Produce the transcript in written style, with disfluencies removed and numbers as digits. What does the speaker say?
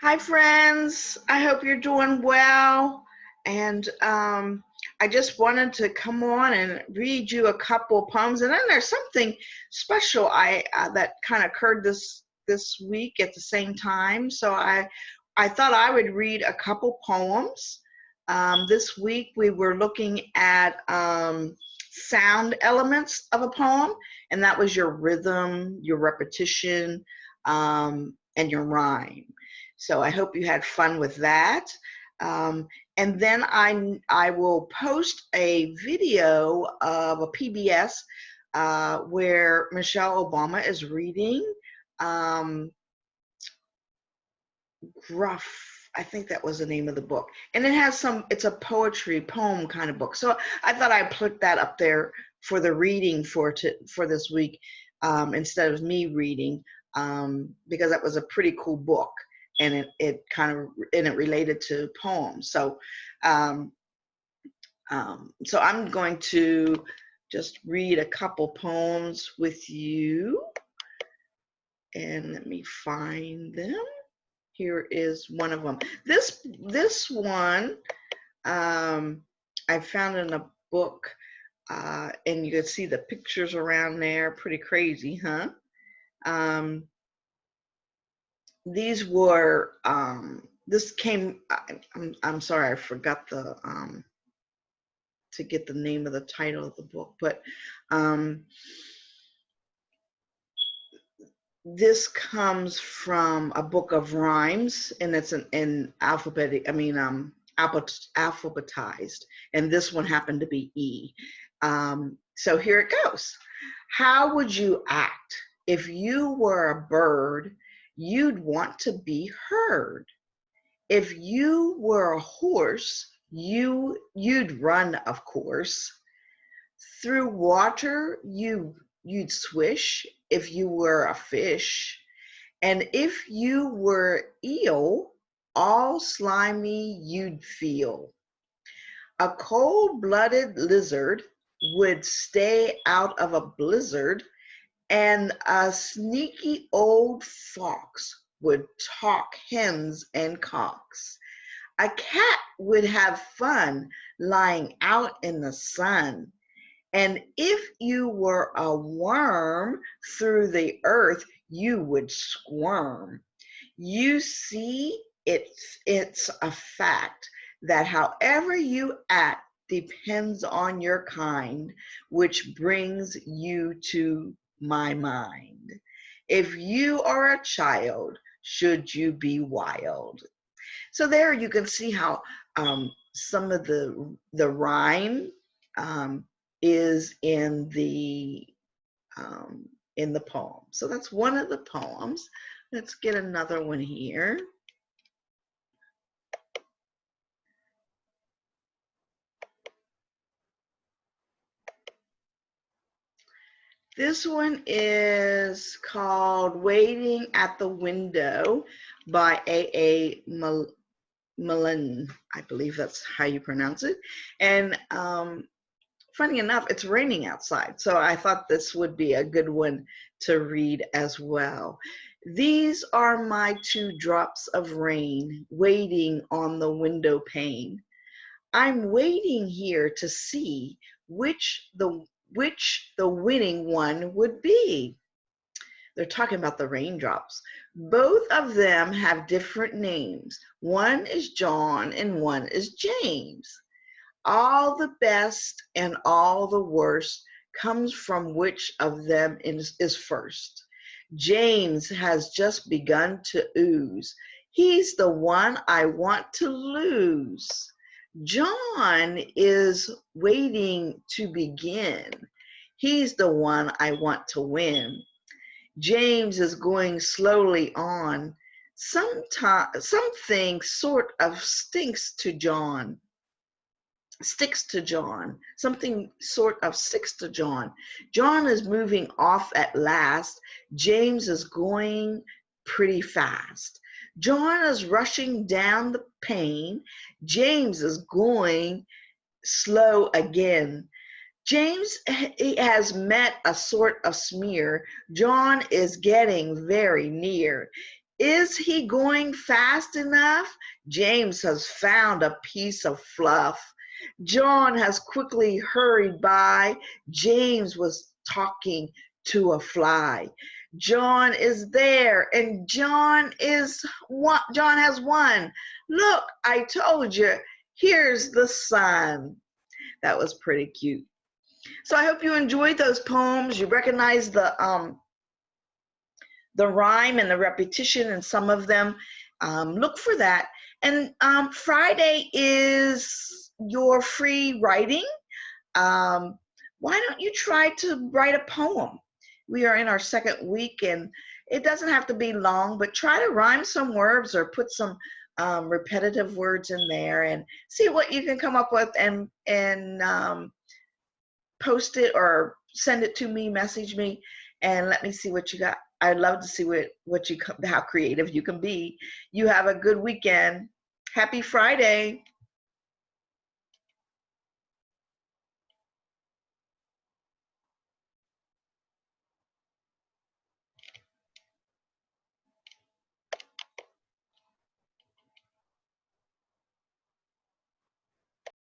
Hi, friends. I hope you're doing well. And I just wanted to come on and read you a couple poems. And then there's something special that kind of occurred this week at the same time. So I thought I would read a couple poems. This week we were looking at sound elements of a poem, and that was your rhythm, your repetition, and your rhyme. So I hope you had fun with that. And then I will post a video of a PBS where Michelle Obama is reading um, Gruff. I think that was the name of the book. And it's a poetry poem kind of book. So I thought I'd put that up there for the reading for this week instead of me reading because that was a pretty cool book and it related to poems. Um, so I'm going to just read a couple poems with you, and let me find them. Here is one of them. This one I found in a book, and you can see the pictures around there. Pretty crazy, huh? These were this came. I'm sorry, I forgot to get the name of the title of the book, but this comes from a book of rhymes, and it's in alphabetic. Alphabetized, and this one happened to be E. So here it goes. How would you act if you were a bird? You'd want to be heard. If you were a horse, you'd run, of course. Through water, you'd swish if you were a fish. And if you were eel, all slimy you'd feel. A cold-blooded lizard would stay out of a blizzard, and a sneaky old fox would talk hens and cocks. A cat would have fun lying out in the sun. And if you were a worm through the earth, you would squirm. You see, it's a fact that however you act depends on your kind, which brings you to my mind. If you are a child, should you be wild? So there you can see how some of the rhyme um, is in the poem. So that's one of the poems. Let's get another one here. This one is called Waiting at the Window by A.A. Milne. I believe that's how you pronounce it. And funny enough, it's raining outside, so I thought this would be a good one to read as well. These are my 2 drops of rain waiting on the window pane. I'm waiting here to see which the winning one would be. They're talking about the raindrops. Both of them have different names. One is John and one is James. All the best and all the worst comes from which of them is first. James has just begun to ooze. He's the one I want to lose. John is waiting to begin. He's the one I want to win. James is going slowly on. Something sort of sticks to John. Something sort of sticks to John. John is moving off at last. James is going pretty fast. John is rushing down the pane. James is going slow again. James has met a sort of smear. John is getting very near. Is he going fast enough? James has found a piece of fluff. John has quickly hurried by. James was talking to a fly. John is there, and John has won. Look, I told you, here's the sun. That was pretty cute. So I hope you enjoyed those poems. You recognize the rhyme and the repetition in some of them. Look for that. And Friday is your free writing. Why don't you try to write a poem? We are in our second week, and it doesn't have to be long, but try to rhyme some words or put some repetitive words in there and see what you can come up with, and post it or send it to me, message me, and let me see what you got. I'd love to see how creative you can be. You have a good weekend. Happy Friday.